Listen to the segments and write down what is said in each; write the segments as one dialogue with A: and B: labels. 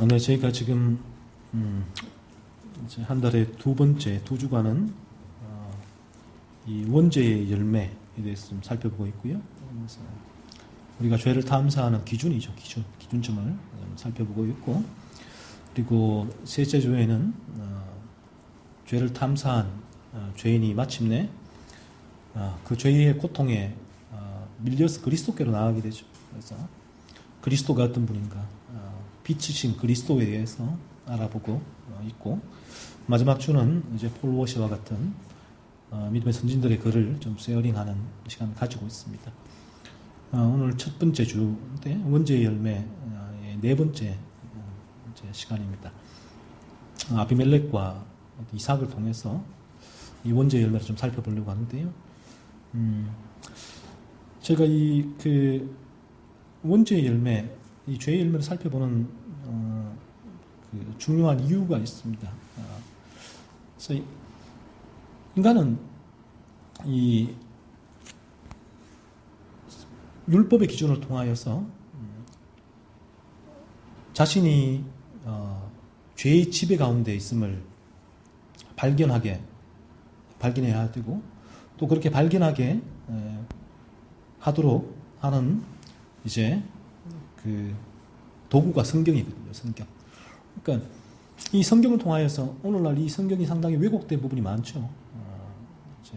A: 네, 저희가 지금 이제 한 달에 두 번째 두 주간은 이 원죄의 열매에 대해서 좀 살펴보고 있고요. 그래서 우리가 죄를 탐사하는 기준이죠, 기준점을 좀 살펴보고 있고, 그리고 셋째 주에는 죄를 탐사한 죄인이 마침내 그 죄의 고통에 밀려서 그리스도께로 나가게 되죠. 그래서 그리스도가 어떤 분인가, 빛이신 그리스도에 대해서 알아보고 있고, 마지막 주는 이제 폴 워시와 같은 믿음의 선진들의 글을 좀 쉐어링하는 시간을 가지고 있습니다. 오늘 첫 번째 주인데 원죄의 열매의 네 번째 이제 시간입니다. 아비멜렉과 이삭을 통해서 이 원죄의 열매를 좀 살펴보려고 하는데요. 제가 그 원죄의 열매, 이 죄의 열매를 살펴보는 그 중요한 이유가 있습니다. 그래서 인간은 이 율법의 기준을 통하여서 자신이 죄의 지배 가운데 있음을 발견해야 되고, 또 그렇게 발견하게 하도록 하는 이제 그 도구가 성경이거든요. 성경. 그러니까 이 성경을 통하여서 오늘날 이 성경이 상당히 왜곡된 부분이 많죠.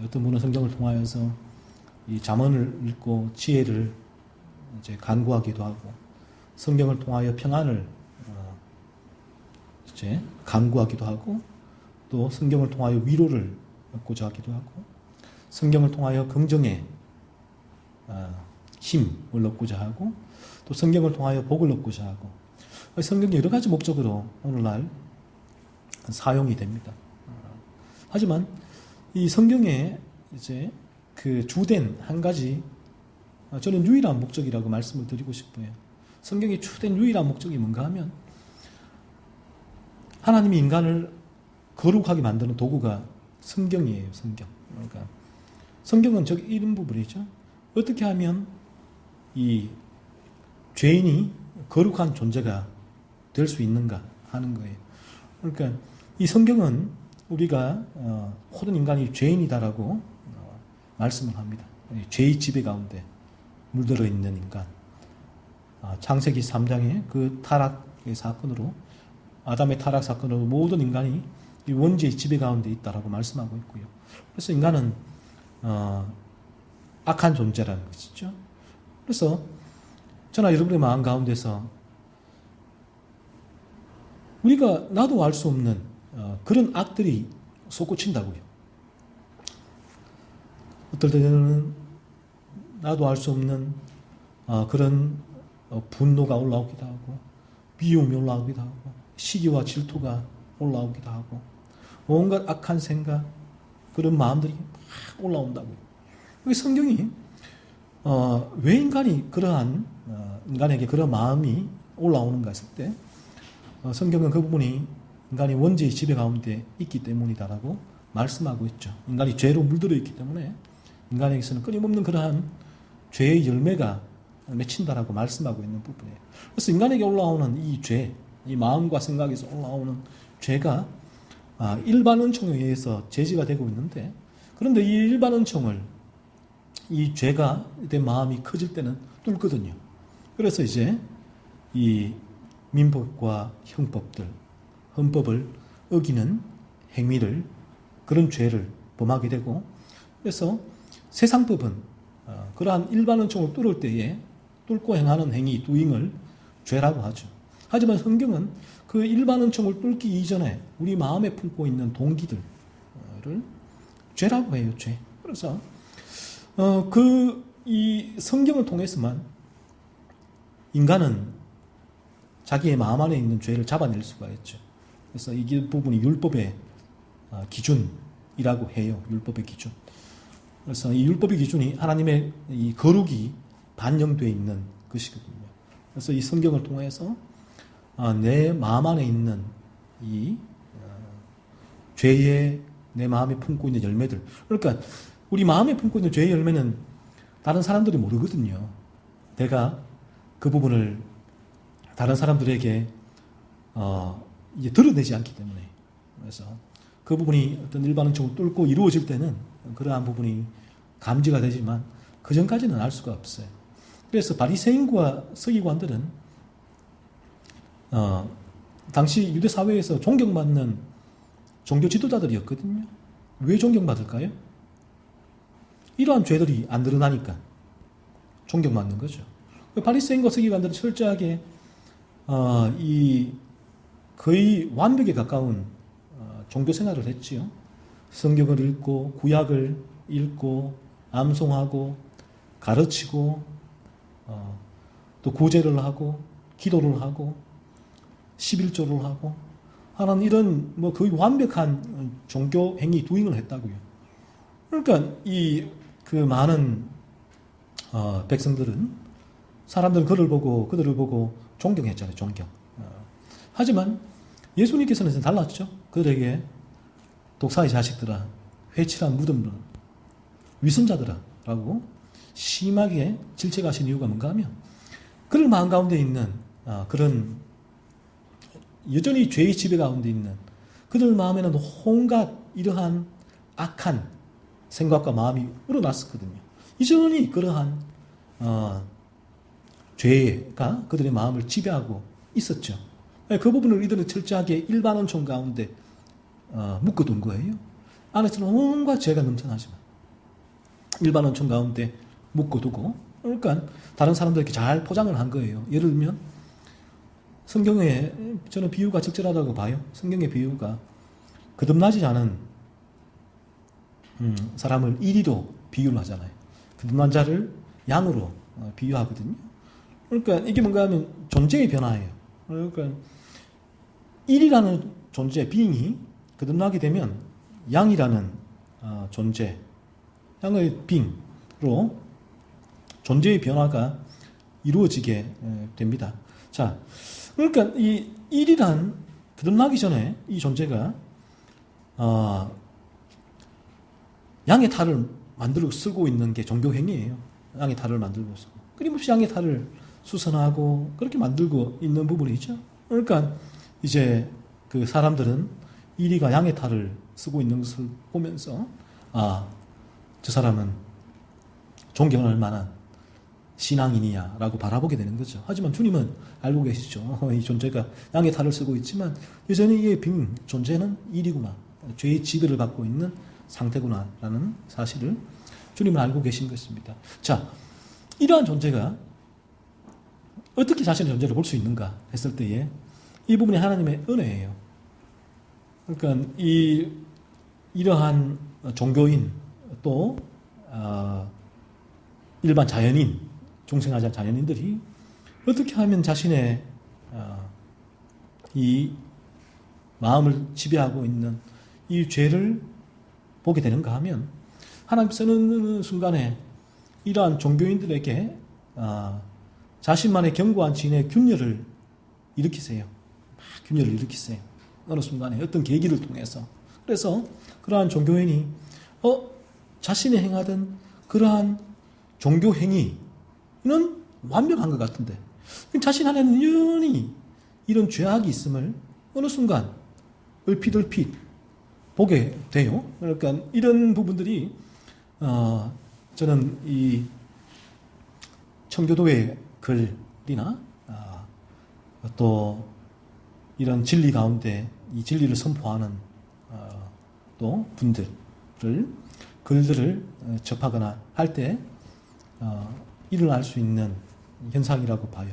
A: 어떤 분은 성경을 통하여서 이 잠언을 읽고 지혜를 이제 간구하기도 하고, 성경을 통하여 평안을 이제 간구하기도 하고, 또 성경을 통하여 위로를 얻고자 하기도 하고, 성경을 통하여 긍정의 힘을 얻고자 하고, 또 성경을 통하여 복을 얻고자 하고, 성경이 여러 가지 목적으로 오늘날 사용이 됩니다. 하지만 이 성경에 이제 그 주된 한 가지, 저는 유일한 목적이라고 말씀을 드리고 싶어요. 성경의 주된 유일한 목적이 뭔가 하면, 하나님이 인간을 거룩하게 만드는 도구가 성경이에요. 성경. 그러니까 성경은 저기 이런 부분이죠. 어떻게 하면 이 죄인이 거룩한 존재가 될 수 있는가 하는 거예요. 그러니까 이 성경은 우리가 모든 인간이 죄인이다라고 말씀을 합니다. 죄의 지배 가운데 물들어 있는 인간. 창세기 3장의 그 타락의 사건으로, 아담의 타락 사건으로 모든 인간이 이 원죄의 지배 가운데 있다라고 말씀하고 있고요. 그래서 인간은 악한 존재라는 것이죠. 그래서 저나 여러분의 마음 가운데서 우리가 나도 알 수 없는 그런 악들이 솟구친다고요. 어떨 때는 나도 알 수 없는 그런 분노가 올라오기도 하고, 미움이 올라오기도 하고, 시기와 질투가 올라오기도 하고, 온갖 악한 생각, 그런 마음들이 막 올라온다고요. 성경이 왜 인간이 그러한 인간에게 그런 마음이 올라오는가 했을 때, 성경은 그 부분이 인간이 원죄의 지배 가운데 있기 때문이다라고 말씀하고 있죠. 인간이 죄로 물들어 있기 때문에 인간에게서는 끊임없는 그러한 죄의 열매가 맺힌다라고 말씀하고 있는 부분이에요. 그래서 인간에게 올라오는 이 죄, 이 마음과 생각에서 올라오는 죄가 일반 은총에 의해서 제지가 되고 있는데, 그런데 이 일반 은총을, 이 죄가 내 마음이 커질 때는 뚫거든요. 그래서 이제 이 민법과 형법들, 헌법을 어기는 행위를, 그런 죄를 범하게 되고, 그래서 세상법은 그러한 일반 은총을 뚫을 때에 뚫고 행하는 행위, doing을 죄라고 하죠. 하지만 성경은 그 일반 은총을 뚫기 이전에 우리 마음에 품고 있는 동기들을 죄라고 해요, 죄. 그래서 이 성경을 통해서만 인간은 자기의 마음 안에 있는 죄를 잡아낼 수가 있죠. 그래서 이 부분이 율법의 기준이라고 해요. 율법의 기준. 그래서 이 율법의 기준이 하나님의 이 거룩이 반영되어 있는 것이거든요. 그래서 이 성경을 통해서 내 마음 안에 있는 이 죄의, 내 마음에 품고 있는 열매들. 그러니까 우리 마음에 품고 있는 죄의 열매는 다른 사람들이 모르거든요. 내가 그 부분을 다른 사람들에게 이제 드러내지 않기 때문에. 그래서 그 부분이 어떤 일반 은총을 뚫고 이루어질 때는 그러한 부분이 감지가 되지만 그 전까지는 알 수가 없어요. 그래서 바리새인과 서기관들은 당시 유대 사회에서 존경받는 종교 지도자들이었거든요. 왜 존경받을까요? 이러한 죄들이 안 드러나니까 존경받는 거죠. 바리새인과 서기관들은 철저하게 이 거의 완벽에 가까운 종교 생활을 했지요. 성경을 읽고 구약을 읽고 암송하고 가르치고 또 구제를 하고 기도를 하고 11조를 하고 하는 이런 뭐 거의 완벽한 종교 행위 두잉을 했다고요. 그러니까 이 그 많은 백성들은 사람들은 그들을 보고 존경했잖아요. 존경. 하지만 예수님께서는 달랐죠. 그들에게 독사의 자식들아, 회칠한 무덤들, 위선자들아 라고 심하게 질책하신 이유가 뭔가 하면 그들 마음 가운데 있는 그런 여전히 죄의 지배 가운데 있는 그들 마음에는 온갖 이러한 악한 생각과 마음이 우러났었거든요. 이전이 그러한 죄가 그들의 마음을 지배하고 있었죠. 그 부분을 이들은 철저하게 일반 원천 가운데 묶어둔 거예요. 안에서는 온갖 죄가 넘쳐나지만 일반 원천 가운데 묶어두고, 그러니까 다른 사람들에게 잘 포장을 한 거예요. 예를 들면 성경에 저는 비유가 적절하다고 봐요. 성경의 비유가 거듭나지 않은 사람을 이리로 비유를 하잖아요. 거듭난 자를 양으로 비유하거든요. 그러니까 이게 뭔가 하면 존재의 변화예요. 그러니까 일이라는 존재, 빙이 거듭나게 되면 양이라는 존재, 양의 빙으로 존재의 변화가 이루어지게 됩니다. 자, 그러니까 이 일이란 거듭나기 전에 이 존재가 양의 탈을 만들고 쓰고 있는 게 종교 행위예요. 양의 탈을 만들고 쓰고 끊임없이 양의 탈을 수선하고 그렇게 만들고 있는 부분이죠. 그러니까 이제 그 사람들은 이리가 양의 탈을 쓰고 있는 것을 보면서 저 사람은 존경할 만한 신앙인이야라고 바라보게 되는 거죠. 하지만 주님은 알고 계시죠. 이 존재가 양의 탈을 쓰고 있지만 여전히 이 빙 존재는 일이구나, 죄의 지배를 받고 있는 상태구나라는 사실을 주님은 알고 계신 것입니다. 자, 이러한 존재가 어떻게 자신의 존재를 볼 수 있는가 했을 때에 이 부분이 하나님의 은혜예요. 그러니까 이러한 종교인 또 일반 자연인, 중생하자 자연인들이 어떻게 하면 자신의 이 마음을 지배하고 있는 이 죄를 보게 되는가 하면 하나님께서는 순간에 이러한 종교인들에게 자신만의 견고한 진의 균열을 일으키세요. 균열을 일으키세요. 어느 순간에 어떤 계기를 통해서. 그래서 그러한 종교인이 자신이 행하던 그러한 종교 행위는 완벽한 것 같은데 자신 안에는 여전히 이런 죄악이 있음을 어느 순간 얼핏 보게 돼요. 그러니까 이런 부분들이 저는 이 청교도의 글이나 또 이런 진리 가운데 이 진리를 선포하는 또 글들을 접하거나 할 때 일어날 수 있는 현상이라고 봐요.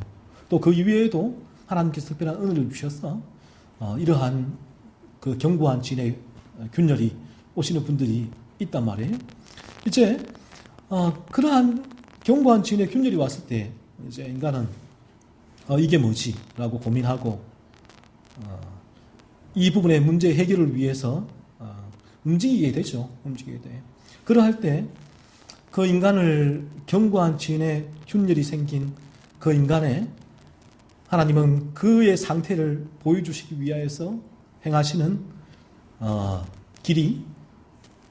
A: 또 그 이외에도 하나님께서 특별한 은혜를 주셔서 이러한 그 견고한 진의 균열이 오시는 분들이 있단 말이에요. 이제 그러한 견고한 진의 균열이 왔을 때 이제 인간은 이게 뭐지라고 고민하고 이 부분의 문제 해결을 위해서 움직이게 되죠. 움직이게 돼요. 그러할 때 그 인간을 견고한 진의 균열이 생긴 그 인간의 하나님은 그의 상태를 보여주시기 위하여서 행하시는 길이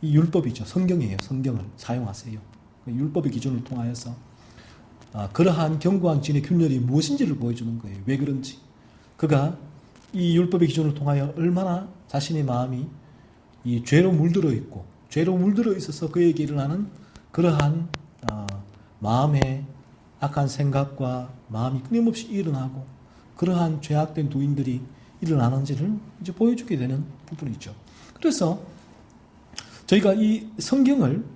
A: 이 율법이죠. 성경이에요. 성경을 사용하세요. 율법의 기준을 통하여서 그러한 견고한 진의 균열이 무엇인지를 보여주는 거예요. 왜 그런지. 그가 이 율법의 기준을 통하여 얼마나 자신의 마음이 이 죄로 물들어 있고 죄로 물들어 있어서 그에게 일어나는 그러한 마음의 악한 생각과 마음이 끊임없이 일어나고 그러한 죄악된 도인들이 일어나는지를 이제 보여주게 되는 부분이죠. 그래서 저희가 이 성경을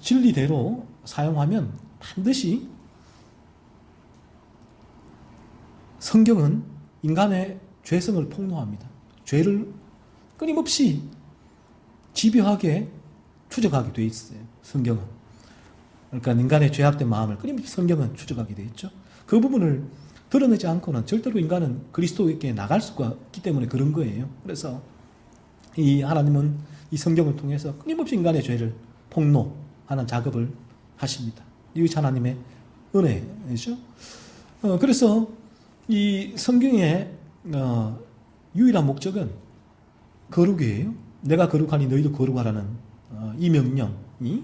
A: 진리대로 사용하면 반드시 성경은 인간의 죄성을 폭로합니다. 죄를 끊임없이 집요하게 추적하게 되어 있어요. 성경은. 그러니까 인간의 죄악된 마음을 끊임없이 성경은 추적하게 되어 있죠. 그 부분을 드러내지 않고는 절대로 인간은 그리스도에게 나갈 수가 없기 때문에 그런 거예요. 그래서 이 하나님은 이 성경을 통해서 끊임없이 인간의 죄를 폭로하는 작업을 하십니다. 이것이 하나님의 은혜죠. 그래서 이 성경의 유일한 목적은 거룩이에요. 내가 거룩하니 너희도 거룩하라는 이 명령이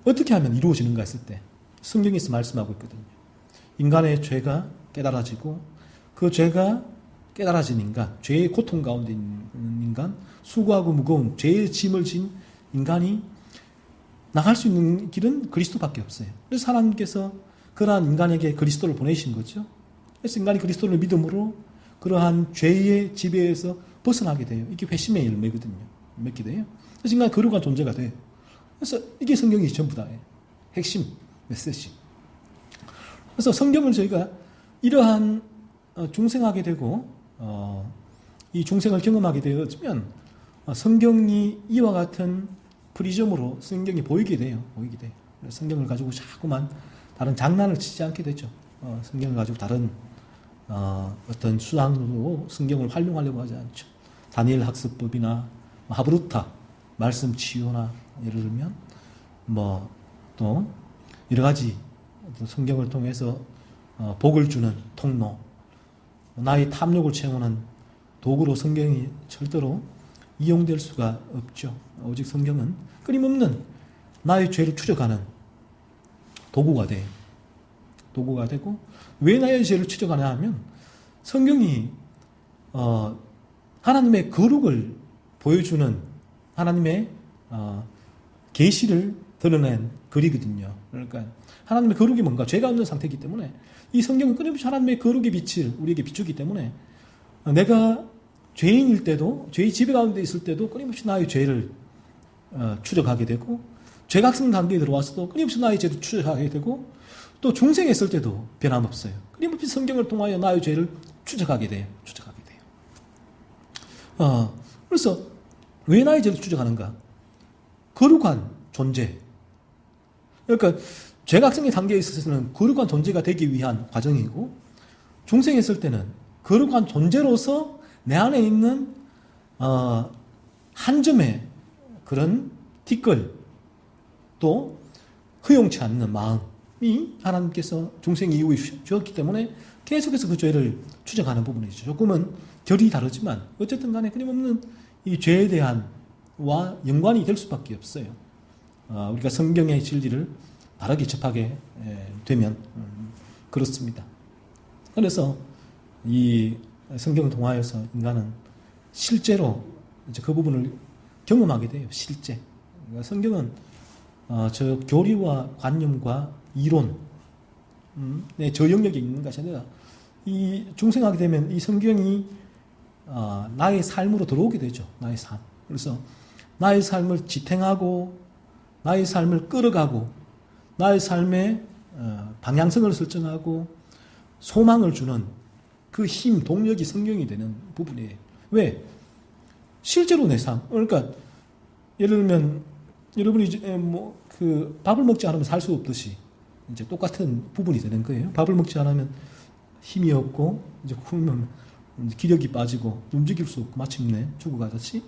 A: 어떻게 하면 이루어지는가 했을 때 성경에서 말씀하고 있거든요. 인간의 죄가 깨달아지고 그 죄가 깨달아진 인간, 죄의 고통 가운데 있는 인간, 수고하고 무거운 죄의 짐을 진 인간이 나갈 수 있는 길은 그리스도밖에 없어요. 그래서 하나님께서 그러한 인간에게 그리스도를 보내신 거죠. 그래서 인간이 그리스도를 믿음으로 그러한 죄의 지배에서 벗어나게 돼요. 이게 회심의 열매거든요. 맺게 돼요. 그래서 인간이 거룩한 존재가 돼요. 그래서 이게 성경이 전부 다예요. 핵심 메시지. 그래서 성경을 저희가 이러한 중생하게 되고 이 중생을 경험하게 되어지면 성경이 이와 같은 프리즘으로 성경이 보이게 돼요. 보이게 돼요. 성경을 가지고 자꾸만 다른 장난을 치지 않게 되죠. 성경을 가지고 다른 어떤 수단으로 성경을 활용하려고 하지 않죠. 다니엘 학습법이나 하브루타 말씀 치유나 예를 들면 또 여러 가지 성경을 통해서 복을 주는 통로, 나의 탐욕을 채우는 도구로 성경이 절대로 이용될 수가 없죠. 오직 성경은 끊임없는 나의 죄를 추적하는 도구가 돼요. 도구가 되고 왜 나의 죄를 추적하냐 하면 성경이 하나님의 거룩을 보여주는 하나님의 계시를 드러낸 글이거든요. 그러니까 하나님의 거룩이 뭔가 죄가 없는 상태이기 때문에 이 성경은 끊임없이 하나님의 거룩의 빛을 우리에게 비추기 때문에 내가 죄인일 때도 죄의 지배 가운데 있을 때도 끊임없이 나의 죄를 추적하게 되고 죄각성 단계에 들어와서도 끊임없이 나의 죄를 추적하게 되고 또 중생에 있을 때도 변함없어요. 끊임없이 성경을 통하여 나의 죄를 추적하게 돼요. 그래서 왜 나의 죄를 추적하는가? 거룩한 존재. 그러니까 죄각성의 단계에 있어서는 거룩한 존재가 되기 위한 과정이고 중생에 있을 때는 거룩한 존재로서 내 안에 있는 한 점의 그런 티끌 또 허용치 않는 마음이 하나님께서 중생 이후에 주었기 때문에 계속해서 그 죄를 추적하는 부분이죠. 조금은 결이 다르지만 어쨌든 간에 끊임없는 이 죄에 대한 와 연관이 될 수밖에 없어요. 우리가 성경의 진리를 바르게 접하게 되면 그렇습니다. 그래서 이 성경을 통하여서 인간은 실제로 이제 그 부분을 경험하게 돼요. 실제. 그러니까 성경은 저 교리와 관념과 이론, 저 영역에 있는 것이 아니라 이 중생하게 되면 이 성경이 나의 삶으로 들어오게 되죠. 나의 삶. 그래서 나의 삶을 지탱하고 나의 삶을 끌어가고 나의 삶의 방향성을 설정하고 소망을 주는 그 힘, 동력이 성경이 되는 부분이에요. 왜? 실제로 내 삶. 그러니까 예를 들면 여러분이 이제 밥을 먹지 않으면 살 수 없듯이 이제 똑같은 부분이 되는 거예요. 밥을 먹지 않으면 힘이 없고 이제 굶으면 기력이 빠지고 움직일 수 없고 마침내 죽어가듯이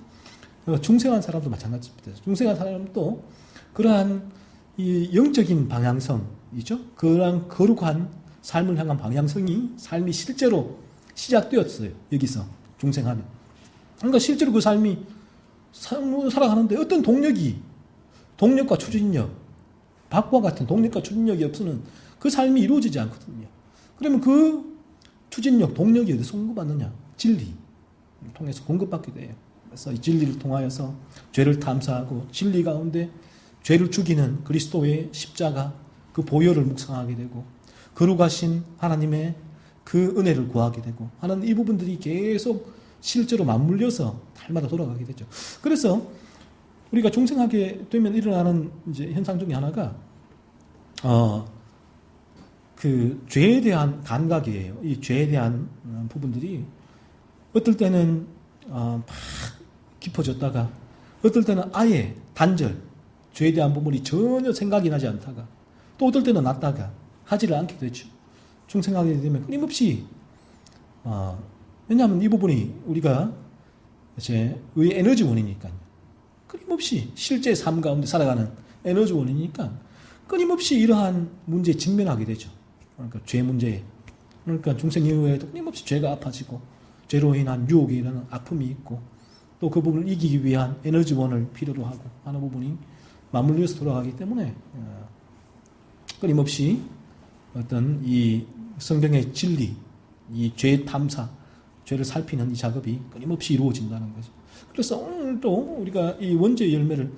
A: 중생한 사람도 마찬가지입니다. 중생한 사람도 그러한 이 영적인 방향성이죠. 그러한 거룩한 삶을 향한 방향성이 삶이 실제로 시작되었어요. 여기서 중생하면. 그러니까 실제로 그 삶이 살아가는데 어떤 동력과 추진력, 밥과 같은 동력과 추진력이 없으면 그 삶이 이루어지지 않거든요. 그러면 그 추진력, 동력이 어디서 공급받느냐? 진리를 통해서 공급받게 돼요. 그래서 이 진리를 통하여서 죄를 탐사하고 진리 가운데 죄를 죽이는 그리스도의 십자가 그 보혈을 묵상하게 되고 거룩하신 하나님의 그 은혜를 구하게 되고 하는 이 부분들이 계속 실제로 맞물려서 달마다 돌아가게 되죠. 그래서 우리가 중생하게 되면 일어나는 이제 현상 중에 하나가 그 죄에 대한 감각이에요. 이 죄에 대한 부분들이 어떨 때는 막 깊어졌다가 어떨 때는 아예 단절, 죄에 대한 부분이 전혀 생각이 나지 않다가 또 어떨 때는 났다가 하지를 않게 되죠. 중생하게 되면 끊임없이 왜냐하면 이 부분이 우리가 이제 의 에너지원이니까요. 끊임없이 실제 삶 가운데 살아가는 에너지원이니까 끊임없이 이러한 문제에 직면하게 되죠. 그러니까 죄 문제에. 그러니까 중생 이후에도 끊임없이 죄가 아파지고 죄로 인한 유혹에 일어나는 아픔이 있고 또 그 부분을 이기기 위한 에너지원을 필요로 하고 하는 부분이 맞물려서 돌아가기 때문에 끊임없이 어떤 이 성경의 진리, 이 죄 탐사, 죄를 살피는 이 작업이 끊임없이 이루어진다는 거죠. 그래서 오늘도 우리가 이 원죄의 열매를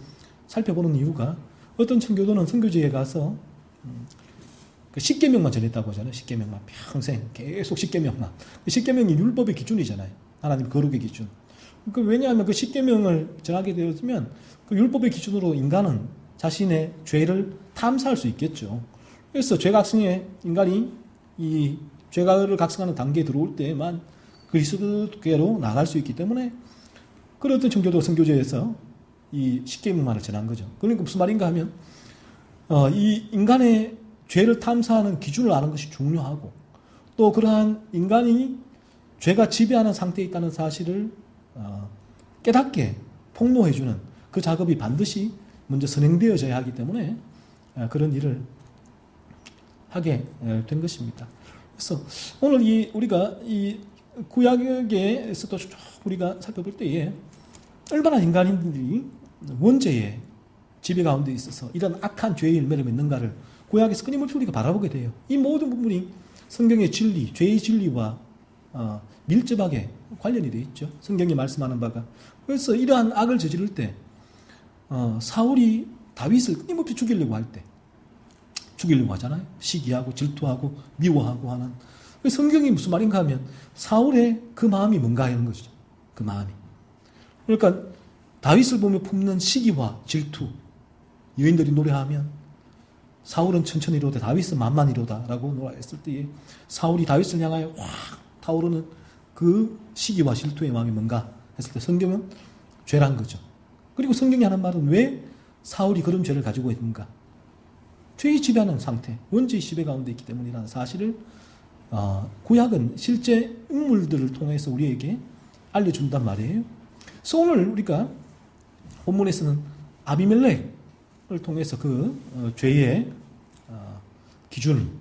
A: 살펴보는 이유가 어떤 청교도는 선교지에 가서 그 십계명만 전했다고 하잖아요. 십계명만 평생 계속 십계명만. 그 십계명이 율법의 기준이잖아요. 하나님 거룩의 기준. 왜냐하면 그 십계명을 전하게 되었으면 그 율법의 기준으로 인간은 자신의 죄를 탐사할 수 있겠죠. 그래서 죄각성에 인간이 이 죄를 각성하는 단계에 들어올 때만 그리스도께로 나갈 수 있기 때문에 그런 어떤 청교도 선교제에서 이 십계명만을 전한 거죠. 그러니까 무슨 말인가 하면 이 인간의 죄를 탐사하는 기준을 아는 것이 중요하고 또 그러한 인간이 죄가 지배하는 상태에 있다는 사실을 깨닫게 폭로해주는 그 작업이 반드시 먼저 선행되어져야 하기 때문에 그런 일을 하게 된 것입니다. 그래서 오늘 우리가 이 구약에서도 쭉 우리가 살펴볼 때에 얼마나 인간인들이 원죄의 지배 가운데 있어서 이런 악한 죄의 열매를 맺는가를 구약에서 끊임없이 우리가 바라보게 돼요. 이 모든 부분이 성경의 진리, 죄의 진리와 밀접하게 관련이 되어 있죠. 성경이 말씀하는 바가. 그래서 이러한 악을 저지를 때 사울이 다윗을 끊임없이 죽이려고 할 때 죽이려고 하잖아요. 시기하고 질투하고 미워하고 하는. 성경이 무슨 말인가 하면 사울의 그 마음이 뭔가 하는 것이죠. 그 마음이. 그러니까 다윗을 보며 품는 시기와 질투. 여인들이 노래하면 사울은 천천히 이로다 다윗은 만만히 이로다 라고 노래했을 때에 사울이 다윗을 향하여 확 타오르는 그 시기와 질투의 마음이 뭔가 했을 때 성경은 죄란 거죠. 그리고 성경이 하는 말은 왜 사울이 그런 죄를 가지고 있는가? 죄의 지배하는 상태, 원죄의 지배 가운데 있기 때문이라는 사실을 구약은 실제 인물들을 통해서 우리에게 알려준단 말이에요. 그래서 오늘 우리가 본문에서는 아비멜렉을 통해서 그 죄의 기준,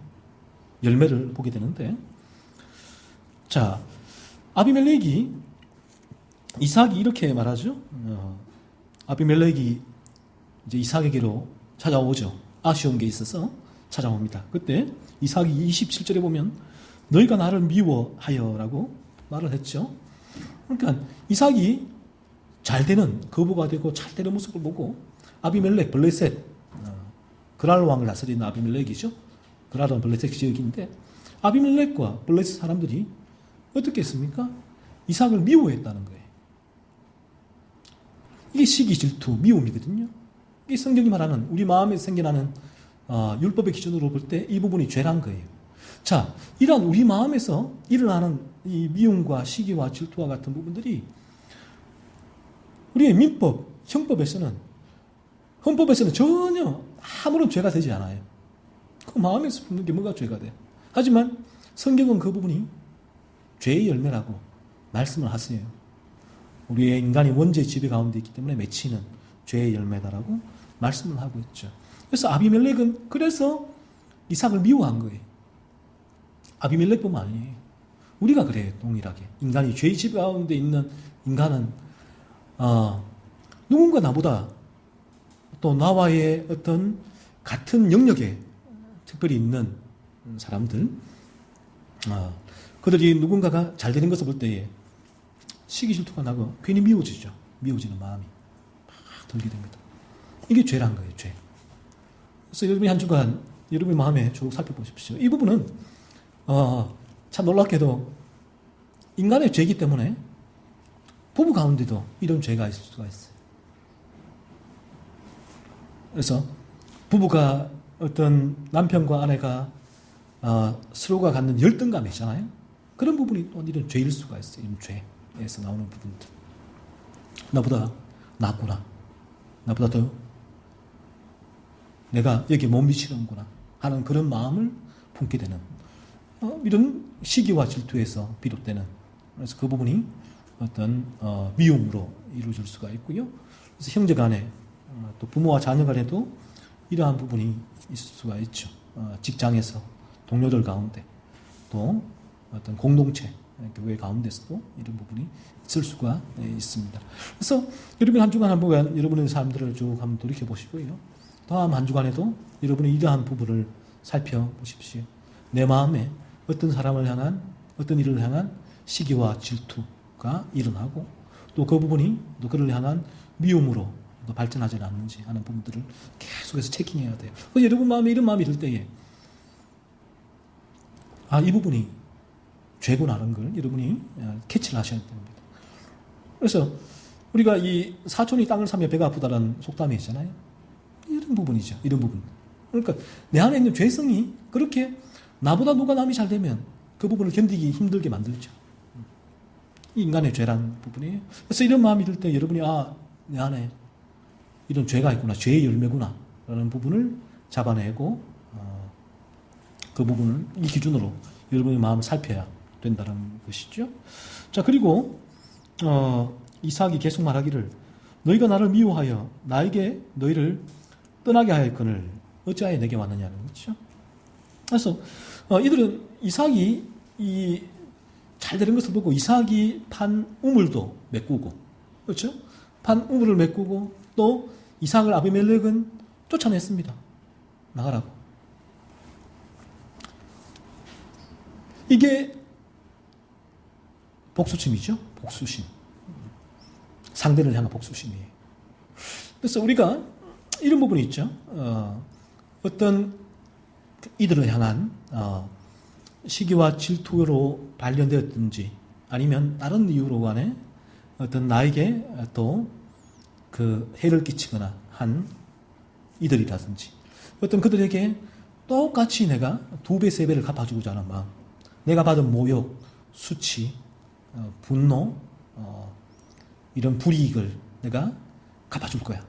A: 열매를 보게 되는데, 자, 아비멜렉이 이삭이 이렇게 말하죠. 아비멜렉이 이제 이삭에게로 찾아오죠. 아쉬운 게 있어서 찾아옵니다. 그때 이삭이 27절에 보면 너희가 나를 미워하여라고 말을 했죠. 그러니까 이삭이 잘 되는 거부가 되고 잘 되는 모습을 보고 아비멜렉, 블레셋, 그랄 왕을 다스리는 아비멜렉이죠. 그랄은 블레셋 지역인데 아비멜렉과 블레셋 사람들이 어떻게 했습니까? 이삭을 미워했다는 거예요. 이게 시기, 질투, 미움이거든요. 이게 성경이 말하는 우리 마음에 생겨나는 율법의 기준으로 볼 때 이 부분이 죄란 거예요. 자, 이러한 우리 마음에서 일어나는 이 미움과 시기와 질투와 같은 부분들이 우리의 민법, 형법에서는, 헌법에서는 전혀 아무런 죄가 되지 않아요. 그 마음에서 품는 게 뭐가 죄가 돼. 하지만 성경은 그 부분이 죄의 열매라고 말씀을 하세요. 우리의 인간이 원죄의 지배 가운데 있기 때문에 맺히는 죄의 열매다라고 말씀을 하고 있죠. 그래서 아비멜렉은 그래서 이삭을 미워한 거예요. 아비멜렉뿐만 아니에요. 우리가 그래요. 동일하게. 인간이 죄의 지배 가운데 있는 인간은 누군가 나보다 또 나와의 어떤 같은 영역에 특별히 있는 사람들 그들이 누군가가 잘 되는 것을 볼 때에 시기 질투가 나고 괜히 미워지죠. 미워지는 마음이 막 들게 됩니다. 이게 죄란 거예요, 죄. 그래서 여러분이 한 주간 여러분의 마음에 쭉 살펴보십시오. 이 부분은 참 놀랍게도 인간의 죄이기 때문에 부부 가운데도 이런 죄가 있을 수가 있어요. 그래서 부부가 어떤 남편과 아내가 서로가 갖는 열등감이 있잖아요. 그런 부분이 또 이런 죄일 수가 있어요. 이런 죄에서 나오는 부분들. 나보다 낫구나. 나보다 더 내가 여기 못 미치는구나 하는 그런 마음을 품게 되는 이런 시기와 질투에서 비롯되는, 그래서 그 부분이 어떤 미움으로 이루어질 수가 있고요. 그래서 형제 간에 또 부모와 자녀 간에도 이러한 부분이 있을 수가 있죠. 직장에서 동료들 가운데 또 어떤 공동체 교회 가운데서도 이런 부분이 있을 수가 있습니다. 그래서 여러분 한 주간 한번 여러분의 삶들을 쭉 한번 돌이켜 보시고요. 다음 한 주간에도 여러분이 이러한 부분을 살펴보십시오. 내 마음에 어떤 사람을 향한, 어떤 일을 향한 시기와 질투가 일어나고 또 그 부분이 또 그를 향한 미움으로 또 발전하지 않는지 하는 부분들을 계속해서 체킹해야 돼요. 그래서 여러분 마음에 이런 마음이 들 때에 이 부분이 죄구나라는 걸 여러분이 캐치를 하셔야 됩니다. 그래서 우리가 이 사촌이 땅을 사며 배가 아프다라는 속담이 있잖아요. 이런 부분이죠. 이런 부분. 그러니까 내 안에 있는 죄성이 그렇게 나보다 누가 남이 잘 되면 그 부분을 견디기 힘들게 만들죠. 이 인간의 죄라는 부분이에요. 그래서 이런 마음이 들 때 여러분이 내 안에 이런 죄가 있구나, 죄의 열매구나 라는 부분을 잡아내고 그 부분을 이 기준으로 여러분의 마음을 살펴야 된다는 것이죠. 자, 그리고 이삭이 계속 말하기를 너희가 나를 미워하여 나에게 너희를 떠나게 하였거늘 어찌하여 내게 왔느냐는 거죠. 그래서 이들은 이삭이 이 잘 되는 것을 보고 이삭이 판 우물도 메꾸고, 그렇죠? 판 우물을 메꾸고 또 이삭을 아비멜렉은 쫓아냈습니다. 나가라고. 이게 복수심이죠. 복수심. 상대를 향한 복수심이에요. 그래서 우리가 이런 부분이 있죠. 어떤 이들을 향한 시기와 질투로 발견되었든지 아니면 다른 이유로 간에 어떤 나에게 또 그 해를 끼치거나 한 이들이라든지 어떤 그들에게 똑같이 내가 2배, 3배를 갚아주고자 하는 마음, 내가 받은 모욕, 수치, 분노, 이런 불이익을 내가 갚아줄 거야.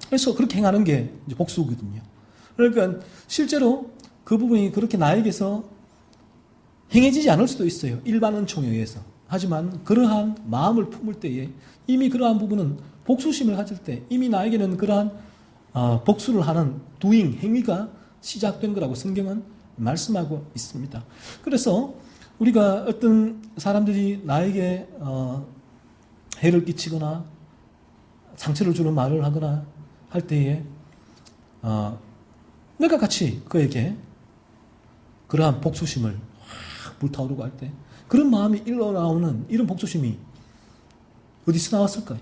A: 그래서 그렇게 행하는 게 이제 복수거든요. 그러니까 실제로 그 부분이 그렇게 나에게서 행해지지 않을 수도 있어요. 일반 은총에 의해서. 하지만 그러한 마음을 품을 때에 이미 그러한 부분은 복수심을 가질 때 이미 나에게는 그러한 복수를 하는 doing, 행위가 시작된 거라고 성경은 말씀하고 있습니다. 그래서 우리가 어떤 사람들이 나에게 해를 끼치거나 상처를 주는 말을 하거나 할 때에 내가 같이 그에게 그러한 복수심을 확 불타오르고 할 때 그런 마음이 일어나오는 이런 복수심이 어디서 나왔을까요?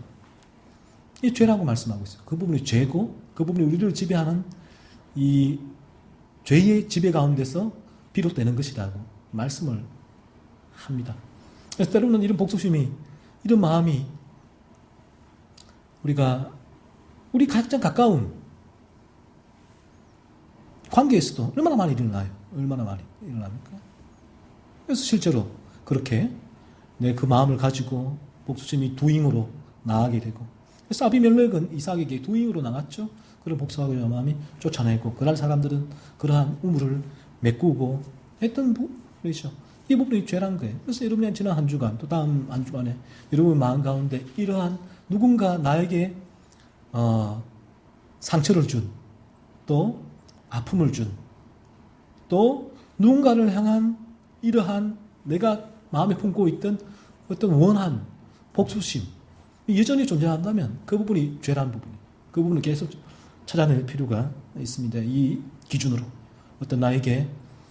A: 이 죄라고 말씀하고 있어요. 그 부분이 죄고 그 부분이 우리를 지배하는 이 죄의 지배 가운데서 비롯되는 것이라고 말씀을 합니다. 그래서 때로는 이런 복수심이, 이런 마음이 우리 가장 가까운 관계에서도 얼마나 많이 일어나요? 얼마나 많이 일어납니까? 그래서 실제로 그렇게 내 그 마음을 가지고 복수심이 두잉으로 나가게 되고, 그래서 아비멜렉은 이삭에게 두잉으로 나갔죠. 그런 복수하고자 마음이 쫓아내고, 그날 사람들은 그러한 우물을 메꾸고 했던 부분이죠. 이 부분이 죄란 거예요. 그래서 여러분이 지난 한 주간, 또 다음 한 주간에 여러분의 마음 가운데 이러한 누군가 나에게 상처를 준, 또 아픔을 준, 또 누군가를 향한 이러한 내가 마음에 품고 있던 어떤 원한, 복수심, 여전히 존재한다면 그 부분이 죄란 부분이에요. 그 부분을 계속 찾아낼 필요가 있습니다. 이 기준으로 어떤 나에게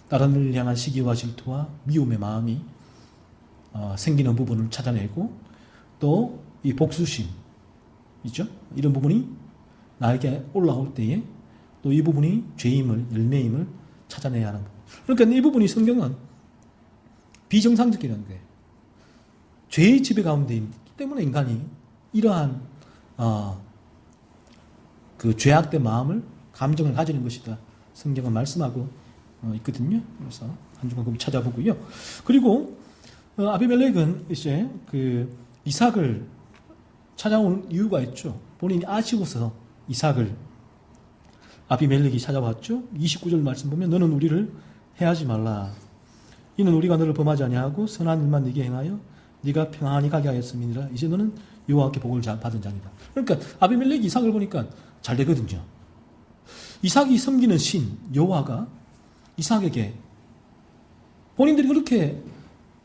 A: 다른 일을 향한 시기와 질투와 미움의 마음이 생기는 부분을 찾아내고 또 이 복수심 있죠? 이런 부분이 나에게 올라올 때에 또 이 부분이 죄임을 열매임을 찾아내야 하는 부분. 그러니까 이 부분이 성경은 비정상적이라는 거예요. 죄의 지배 가운데 있기 때문에 인간이 이러한 그 죄악된 마음을 감정을 가지는 것이다. 성경은 말씀하고 있거든요. 그래서 한 주간 그 찾아보고요. 그리고 아비멜렉은 이제 그 이삭을 찾아온 이유가 있죠. 본인이 아쉬워서 이삭을 아비멜렉이 찾아왔죠. 29절 말씀 보면 너는 우리를 해하지 말라. 이는 우리가 너를 범하지 아니하고 선한 일만 네게 행하여 네가 평안히 가게 하였음이니라. 이제 너는 여호와께 복을 받은 자니다. 그러니까 아비멜렉이 이삭을 보니까 잘 되거든요. 이삭이 섬기는 신 여호와가 이삭에게 본인들이 그렇게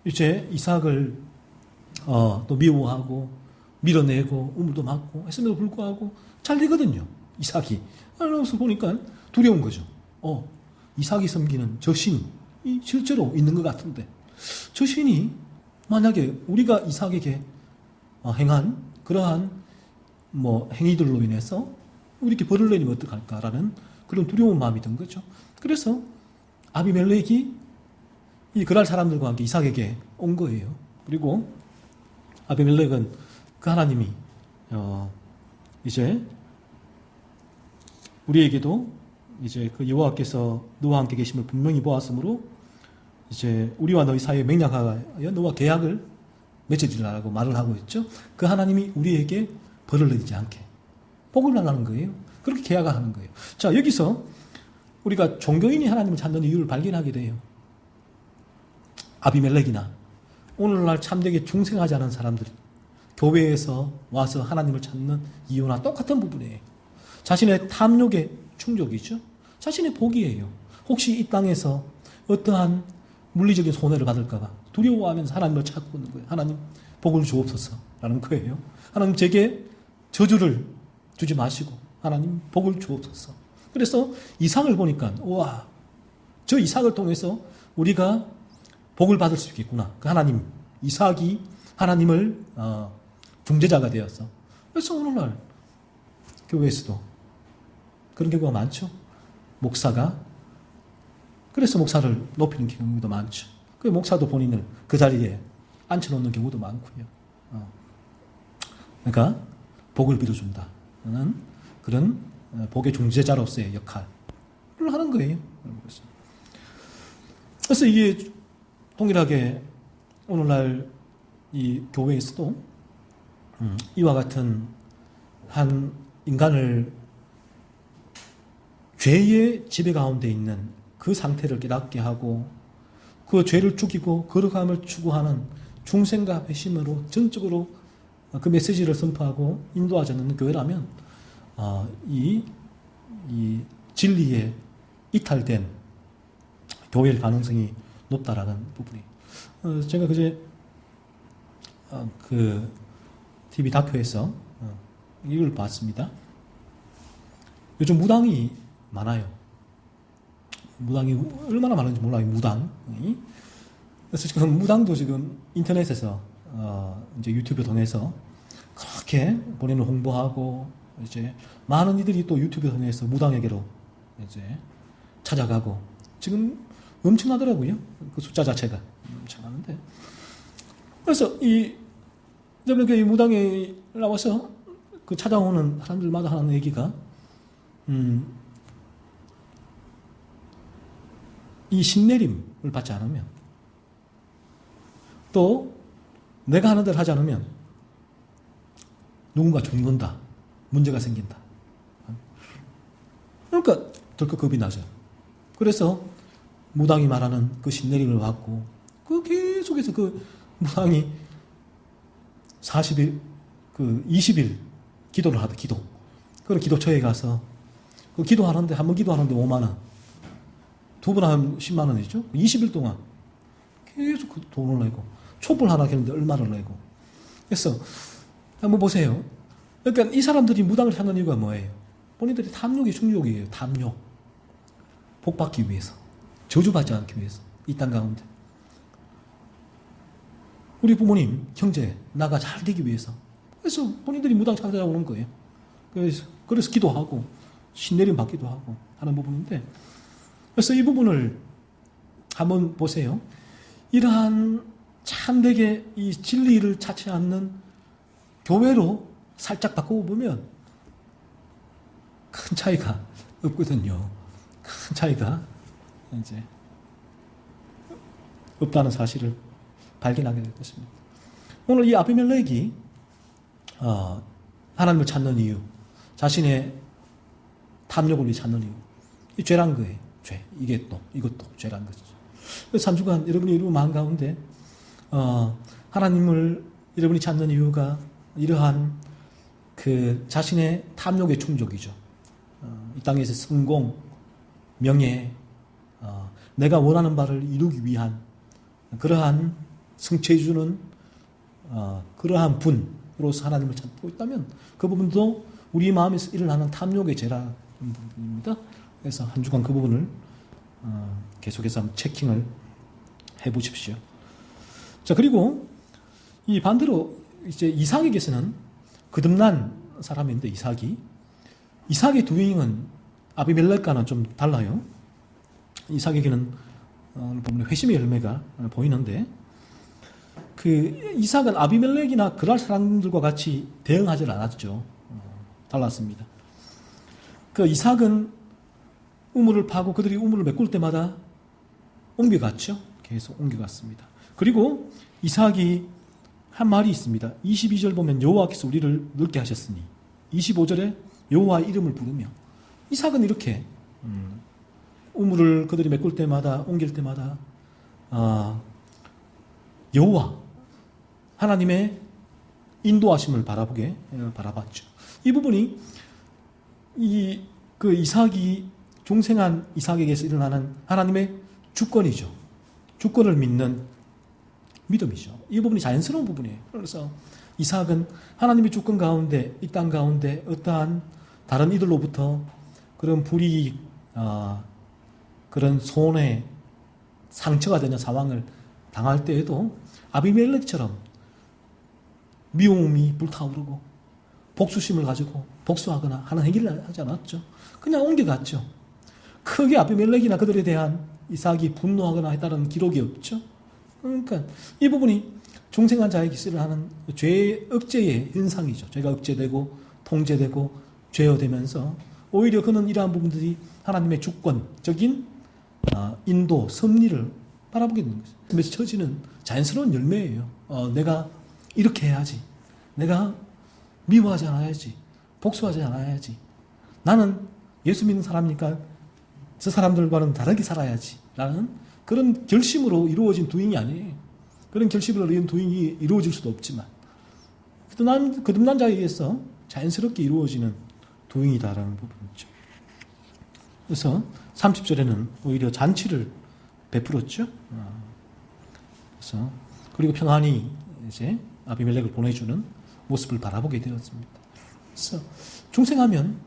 A: 이제 이삭을 또 미워하고 밀어내고 우물도 맞고 했음에도 불구하고 잘 되거든요. 이삭이. 그래서 보니까 두려운 거죠. 이삭이 섬기는 저 신이 실제로 있는 것 같은데 저 신이 만약에 우리가 이삭에게 행한 그러한 행위들로 인해서 우리에게 벌을 내리면 어떡할까라는 그런 두려운 마음이 든 거죠. 그래서 아비멜렉이 이 그랄 사람들과 함께 이삭에게 온 거예요. 그리고 아비멜렉은 그 하나님이 이제 우리에게도 이제 그 여호와께서 너와 함께 계심을 분명히 보았으므로 이제 우리와 너희 사이에 맹약하여 너와 계약을 맺어주라고 말을 하고 있죠. 그 하나님이 우리에게 벌을 내리지 않게 복을 달라는 거예요. 그렇게 계약을 하는 거예요. 자, 여기서 우리가 종교인이 하나님을 찾는 이유를 발견하게 돼요. 아비멜렉이나 오늘날 참되게 중생하지 않은 사람들이 교회에서 와서 하나님을 찾는 이유나 똑같은 부분이에요. 자신의 탐욕의 충족이죠. 자신의 복이에요. 혹시 이 땅에서 어떠한 물리적인 손해를 받을까봐 두려워하면서 하나님을 찾고 있는 거예요. 하나님 복을 주옵소서라는 거예요. 하나님 제게 저주를 주지 마시고 하나님 복을 주옵소서. 그래서 이삭을 보니까 우와, 저 이삭을 통해서 우리가 복을 받을 수 있겠구나. 그 하나님 이삭이 하나님을 중재자가 되어서. 그래서 오늘날 교회에서도 그런 경우가 많죠. 목사가 그래서 목사를 높이는 경우도 많죠. 그 목사도 본인을 그 자리에 앉혀놓는 경우도 많고요. 그러니까 복을 빌어준다는 그런 복의 중재자로서의 역할을 하는 거예요. 그래서 이게 동일하게 오늘날 이 교회에서도 이와 같은 한 인간을 죄의 지배 가운데 있는 그 상태를 깨닫게 하고 그 죄를 죽이고 거룩함을 추구하는 중생과 회심으로 전적으로 그 메시지를 선포하고 인도하자는 교회라면 이 진리에 이탈된 교회일 가능성이 높다라는 부분이 제가 그제 그 TV 다큐에서 이걸 봤습니다. 요즘 무당이 많아요. 무당이 얼마나 많은지 몰라요. 무당이. 그래서 지금 무당도 지금 인터넷에서 이제 유튜브 통해서 그렇게 본인을 홍보하고 이제 많은 이들이 또 유튜브 통해서 무당에게로 이제 찾아가고 지금 엄청나더라고요. 그 숫자 자체가 엄청나는데. 그래서 이 무당에 나와서 그 찾아오는 사람들마다 하는 얘기가 이 신내림을 받지 않으면 또 내가 하는 대로 하지 않으면 누군가 죽는다. 문제가 생긴다. 그러니까 덜컥 겁이 나죠. 그래서 무당이 말하는 그 신내림을 받고 그 계속해서 그 무당이 40일, 20일 기도를 하다, 기도. 그리고 기도처에 가서 그 기도하는데, 한 번 기도하는데 5만원. 두 번 하면 10만원이죠? 20일 동안 계속 그 돈을 내고, 촛불 하나 켰는데 얼마를 내고. 그래서, 한번 보세요. 그러니까 이 사람들이 무당을 찾는 이유가 뭐예요? 본인들이 탐욕이 충족이에요, 탐욕. 복 받기 위해서. 저주받지 않기 위해서 이 땅 가운데 우리 부모님, 형제, 나가 잘 되기 위해서. 그래서 본인들이 무당 찾아오는 거예요. 그래서 기도하고 신내림 받기도 하고 하는 부분인데, 그래서 이 부분을 한번 보세요. 이러한 참되게 이 진리를 찾지 않는 교회로 살짝 바꿔보면 큰 차이가 없거든요. 큰 차이가 이제 없다는 사실을 발견하게 될 것입니다. 오늘 이 아비멜렉이 하나님을 찾는 이유, 자신의 탐욕을 찾는 이유, 이 죄란 거예요. 죄. 이것도 죄란 거죠. 그래서 한 주간 여러분이 이루 마음 가운데 하나님을 여러분이 찾는 이유가 이러한 그 자신의 탐욕의 충족이죠. 이 땅에서 성공, 명예, 내가 원하는 바를 이루기 위한 그러한 성취해주는 그러한 분으로서 하나님을 찾고 있다면 그 부분도 우리 마음에서 일어나는 탐욕의 죄라는 부분입니다. 그래서 한 주간 그 부분을 계속해서 한번 체킹을 해보십시오. 자, 그리고 이 반대로 이제 이삭에게서는 거듭난 사람인데 이삭의 도잉은 아비멜렉과는 좀 달라요. 이삭에게는 보면 회심의 열매가 보이는데 그 이삭은 아비멜렉이나 그랄 사람들과 같이 대응하지 않았죠. 달랐습니다. 그 이삭은 우물을 파고 그들이 우물을 메꿀 때마다 옮겨갔죠. 계속 옮겨갔습니다. 그리고 이삭이 한 말이 있습니다. 22절 보면 여호와께서 우리를 늙게 하셨으니 25절에 여호와의 이름을 부르며 이삭은 이렇게 우물을 그들이 메꿀 때마다 옮길 때마다 여호와 하나님의 인도하심을 바라봤죠. 이 부분이 그 이삭이 중생한 이삭에게서 일어나는 하나님의 주권이죠. 주권을 믿는 믿음이죠. 이 부분이 자연스러운 부분이에요. 그래서 이삭은 하나님의 주권 가운데 이 땅 가운데 어떠한 다른 이들로부터 그런 불이익, 그런 손해, 상처가 되는 상황을 당할 때에도 아비멜렉처럼 미움이 불타오르고 복수심을 가지고 복수하거나 하는 행위를 하지 않았죠. 그냥 옮겨갔죠. 크게 아비멜렉이나 그들에 대한 이삭이 분노하거나 했다는 기록이 없죠. 그러니까 이 부분이 중생한 자에게 일어나는 죄의 억제의 현상이죠. 죄가 억제되고 통제되고 죄어되면서 오히려 그는 이러한 부분들이 하나님의 주권적인 인도, 섭리를 바라보게 되는 거죠. 맺혀지는 자연스러운 열매예요. 내가 이렇게 해야지. 내가 미워하지 않아야지. 복수하지 않아야지. 나는 예수 믿는 사람이니까 저 사람들과는 다르게 살아야지. 라는 그런 결심으로 이루어진 도잉이 아니에요. 그런 결심으로 이룬 도잉이 이루어질 수도 없지만 거듭난 자에 의해서 자연스럽게 이루어지는 도잉이다라는 부분이죠. 그래서 30절에는 오히려 잔치를 베풀었죠. 그래서 그리고 평안히 이제 아비멜렉을 보내주는 모습을 바라보게 되었습니다. 그래서 중생하면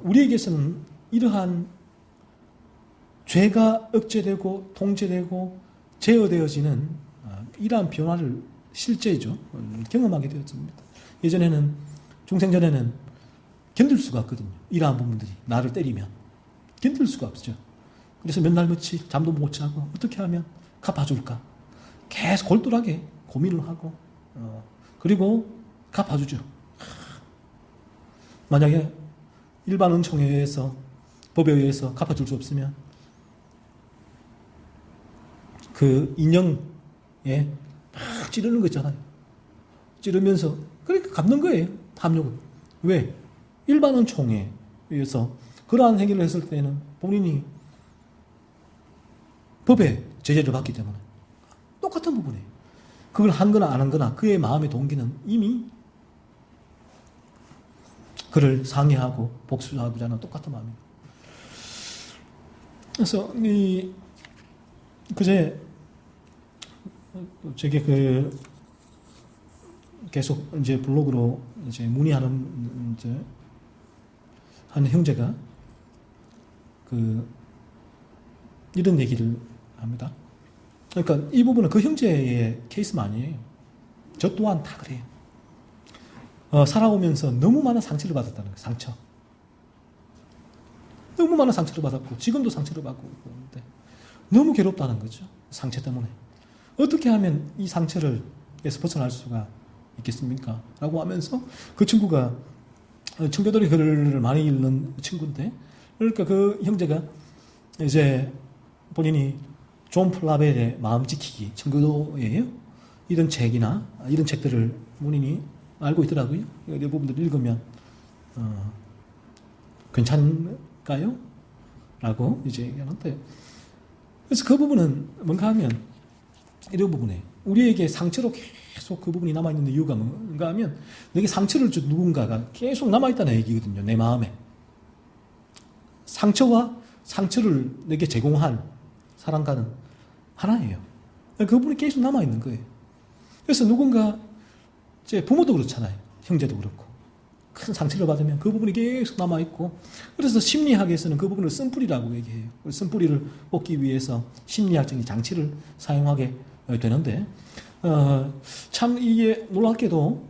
A: 우리에게서는 이러한 죄가 억제되고 통제되고 제어되어지는 이러한 변화를 실제죠. 경험하게 되었습니다. 예전에는 중생전에는 견딜 수가 없거든요. 이러한 부분들이 나를 때리면 견딜 수가 없죠. 그래서 몇 날 며칠 잠도 못 자고 어떻게 하면 갚아줄까 계속 골똘하게 고민을 하고 그리고 갚아주죠. 만약에 일반 은총에 의해서 법에 의해서 갚아줄 수 없으면 그 인형에 막 찌르는 거 있잖아요. 찌르면서 그러니까 갚는 거예요. 탐욕은. 왜? 일반 은총에 의해서 그러한 행위를 했을 때는 본인이 법에 제재를 받기 때문에 똑같은 부분이에요. 그걸 한 거나 안 한 거나 그의 마음의 동기는 이미 그를 상해하고 복수하고자 하는 똑같은 마음이에요. 그래서 그제 제게 계속 이제 블로그로 이제 문의하는 이제 한 형제가 이런 얘기를 합니다. 그러니까 이 부분은 그 형제의 케이스만 아니에요. 저 또한 다 그래요. 살아오면서 너무 많은 상처를 받았다는 거예요. 상처. 너무 많은 상처를 받았고 지금도 상처를 받고 있는데 너무 괴롭다는 거죠. 상처 때문에. 어떻게 하면 이 상처를 에서 벗어날 수가 있겠습니까? 라고 하면서 그 친구가 청교도의 글을 많이 읽는 친구인데 그러니까 그 형제가 이제 본인이 존 플라벨의 마음 지키기 청교도예요. 이런 책이나 이런 책들을 본인이 알고 있더라고요. 이 부분들을 읽으면 괜찮을까요? 라고 이제 얘기하는데 그래서 그 부분은 뭔가 하면 이런 부분에 우리에게 상처로 계속 그 부분이 남아있는 이유가 뭔가 하면 내게 상처를 준 누군가가 계속 남아있다는 얘기거든요. 내 마음에. 상처와 상처를 내게 제공한 사람과는 하나예요. 그분이 계속 남아있는 거예요. 그래서 누군가 제 부모도 그렇잖아요. 형제도 그렇고. 큰 상처를 받으면 그 부분이 계속 남아있고 그래서 심리학에서는 그 부분을 쓴뿌리라고 얘기해요. 쓴뿌리를 뽑기 위해서 심리학적인 장치를 사용하게 되는데 참 이게 놀랍게도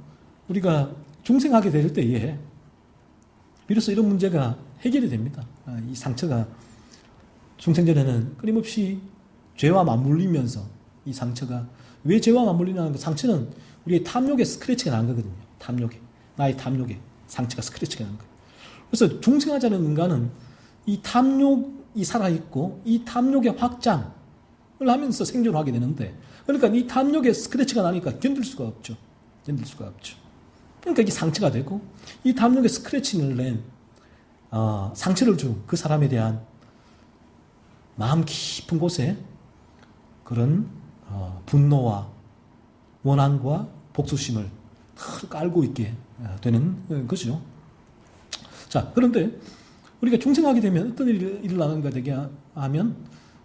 A: 우리가 중생하게 될 때에 비로소 이런 문제가 해결이 됩니다. 이 상처가 중생전에는 끊임없이 죄와 맞물리면서 이 상처가 왜 죄와 맞물리냐는 그 상처는 우리의 탐욕의 스크래치가 난 거거든요. 탐욕에 나의 탐욕에 상처가 스크래치가 난 거예요. 그래서 중생하자는 인간은 이 탐욕이 살아있고 이 탐욕의 확장을 하면서 생존을 하게 되는데 그러니까 이 탐욕의 스크래치가 나니까 견딜 수가 없죠. 견딜 수가 없죠. 그러니까 이게 상처가 되고 이 탐욕의 스크래치를 낸 상처를 준 그 사람에 대한 마음 깊은 곳에 그런 분노와 원한과 복수심을 깔고 있게 되는 거죠. 자, 그런데 우리가 중생하게 되면 어떤 일이 일어나는가 되게 하면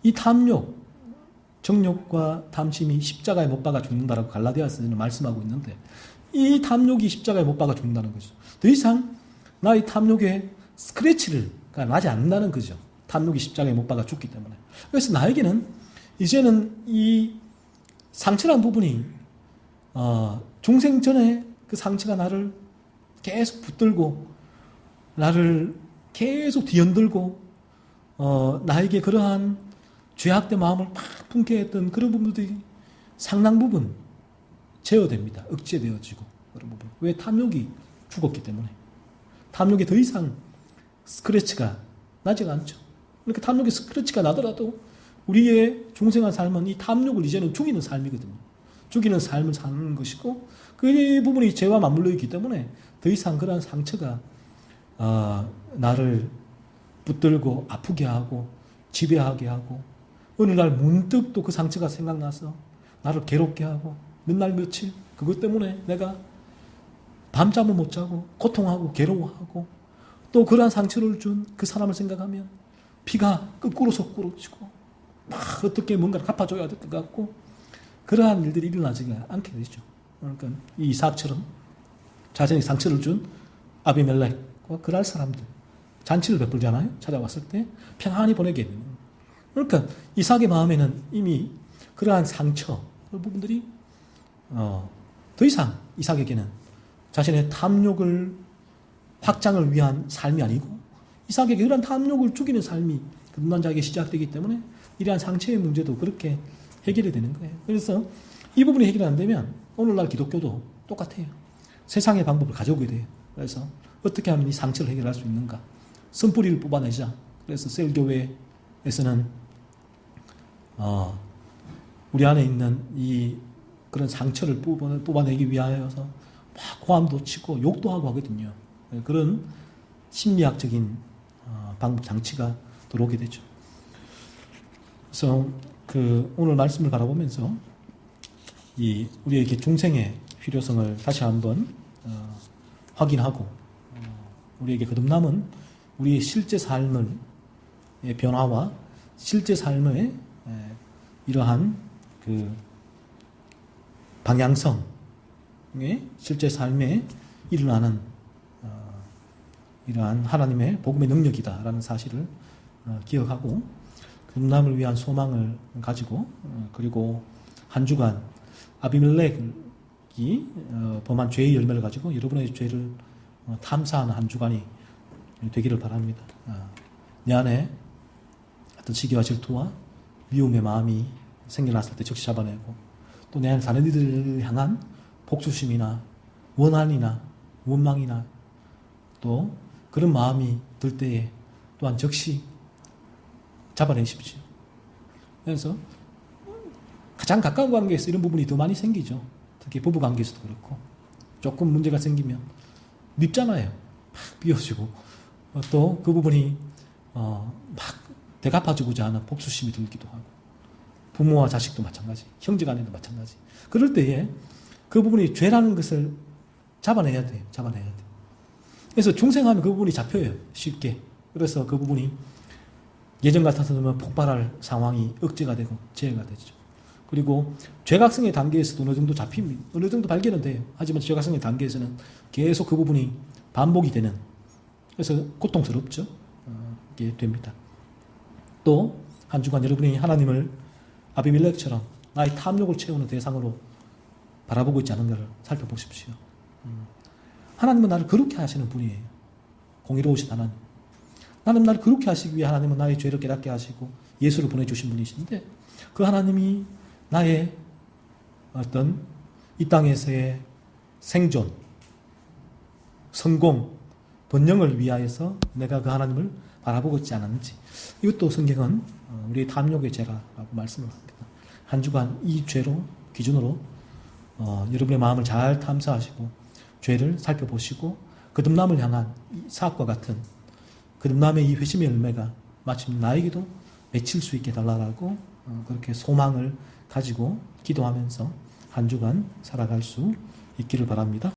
A: 이 탐욕, 정욕과 탐심이 십자가에 못 박아 죽는다라고 갈라디아서는 말씀하고 있는데 이 탐욕이 십자가에 못 박아 죽는다는 거죠. 더 이상 나의 탐욕에 스크래치가 나지 않는다는 거죠. 탐욕이 십자가에 못 박아 죽기 때문에. 그래서 나에게는 이제는 이 상처란 부분이 중생 전에 그 상처가 나를 계속 붙들고 나를 계속 뒤흔들고 나에게 그러한 죄악된 마음을 막 품게 했던 그런 부분들이 상당 부분 제어됩니다. 억제되어지고 그런 부분. 왜? 탐욕이 죽었기 때문에. 탐욕이 더 이상 스크래치가 나지가 않죠. 그러니까 탐욕의 스크래치가 나더라도 우리의 중생한 삶은 이 탐욕을 이제는 죽이는 삶이거든요. 죽이는 삶을 사는 것이고 그 부분이 죄와 맞물려 있기 때문에 더 이상 그러한 상처가 나를 붙들고 아프게 하고 지배하게 하고 어느 날 문득 또 그 상처가 생각나서 나를 괴롭게 하고 몇 날 며칠 그것 때문에 내가 밤잠을 못 자고 고통하고 괴로워하고 또 그러한 상처를 준 그 사람을 생각하면 피가 거꾸로 솟구러지고 막 어떻게 뭔가를 갚아줘야 될 것 같고 그러한 일들이 일어나지가 않게 되죠. 그러니까 이 이삭처럼 자신이 상처를 준 아비멜렉과 그랄 사람들 잔치를 베풀잖아요. 찾아왔을 때 평안히 보내게 되는. 그러니까 이삭의 마음에는 이미 그러한 상처 그런 부분들이 더 이상 이삭에게는 자신의 탐욕을 확장을 위한 삶이 아니고 이삭에게 그런 탐욕을 죽이는 삶이 그 남자에게 시작되기 때문에 이러한 상처의 문제도 그렇게 해결이 되는 거예요. 그래서 이 부분이 해결이 안 되면 오늘날 기독교도 똑같아요. 세상의 방법을 가져오게 돼요. 그래서 어떻게 하면 이 상처를 해결할 수 있는가? 선뿌리를 뽑아내자. 그래서 셀교회에서는 우리 안에 있는 이 그런 상처를 뽑아내기 위하여서 막 고함도 치고 욕도 하고 하거든요. 그런 심리학적인 방법 장치가 들어오게 되죠. 그래서 오늘 말씀을 바라보면서 이 우리에게 중생의 필요성을 다시 한번 확인하고 우리에게 거듭남은 우리의 실제 삶의 변화와 실제 삶의 이러한 그 방향성의 실제 삶에 일어나는 이러한 하나님의 복음의 능력이다라는 사실을 기억하고 거듭남을 위한 소망을 가지고 그리고 한 주간 아비멜렉이 범한 죄의 열매를 가지고 여러분의 죄를 탐사하는 한 주간이 되기를 바랍니다. 내 안에 어떤 시기와 질투와 미움의 마음이 생겨났을 때 즉시 잡아내고 또 내 안에 다른 이들을 향한 복수심이나 원한이나 원망이나 또 그런 마음이 들 때에 또한 즉시 잡아내십시오. 그래서 가장 가까운 관계에서 이런 부분이 더 많이 생기죠. 특히 부부 관계에서도 그렇고 조금 문제가 생기면 밉잖아요. 막 비워지고 또 그 부분이 막 되갚아주고자 하는 복수심이 들기도 하고 부모와 자식도 마찬가지, 형제간에도 마찬가지. 그럴 때에 그 부분이 죄라는 것을 잡아내야 돼요. 잡아내야 돼요. 그래서 중생하면 그 부분이 잡혀요. 쉽게. 그래서 그 부분이 예전 같아서는 폭발할 상황이 억제가 되고 제어가 되죠. 그리고 죄각성의 단계에서도 어느 정도 잡힙니다. 어느 정도 발견은 돼요. 하지만 죄각성의 단계에서는 계속 그 부분이 반복이 되는, 그래서 고통스럽죠. 이게 됩니다. 또 한 주간 여러분이 하나님을 아비멜렉처럼 나의 탐욕을 채우는 대상으로 바라보고 있지 않은가를 살펴보십시오. 하나님은 나를 그렇게 하시는 분이에요. 공의로우신 하나님. 나는 나를 그렇게 하시기 위해 하나님은 나의 죄를 깨닫게 하시고 예수를 보내주신 분이신데 그 하나님이 나의 어떤 이 땅에서의 생존, 성공, 번영을 위하여서 내가 그 하나님을 바라보고 있지 않았는지, 이것도 성경은 우리의 탐욕의 죄라고 말씀을 합니다. 한 주간 이 죄로 기준으로 여러분의 마음을 잘 탐사하시고 죄를 살펴보시고 거듭남을 향한 사악과 같은 거듭남의 이 회심의 열매가 마침 나에게도 맺힐 수 있게 달라라고 그렇게 소망을 가지고 기도하면서 한 주간 살아갈 수 있기를 바랍니다.